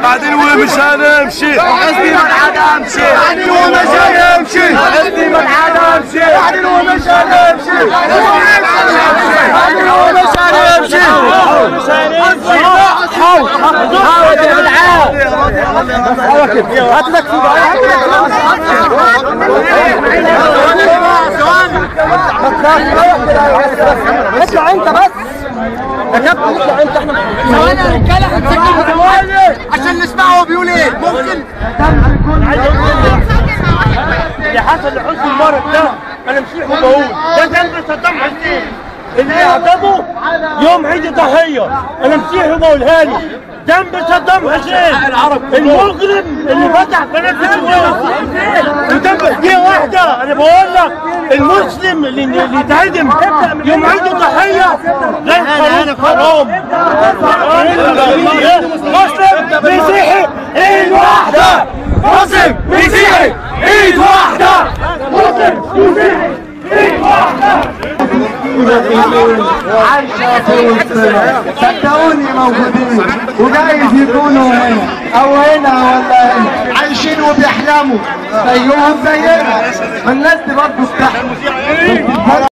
بعدين ومش هنمشي حسبي من حدا امشي بعدين ومش هنمشي حسبي من حدا امشي بعدين ومش هنمشي بعدين ومش هنمشي مش هنمشي حاول حاول يا جدعان هات لك اطلع انت بس يا كابتن اطلع انت احنا ثواني يا رجاله هنسجل ثواني عشان نسمع هو بيقول ايه ممكن اللي حصل لحسن المرض ده انا مش بقول ده ذنب صدام حسين اللي اعتبه يوم عيد الضحيه انا مسيحي وبقولها له ذنب صدام حسين المجرم اللي فتح قناه السويس وذنب دي واحده انا بقول لك المسلم اللي يتعدم يوم عيد الضحيه غير حرام مسلم مسيحي ايد واحده مسلم مسيحي ايد واحده مسلم مسيحي ايد واحده عايشة في وسطنا صدقوني موجودين وجايز يكونوا هنا او هنا ولا هنا عايشين وبيحلموا زيهم زينا الناس دي برضه بتحلم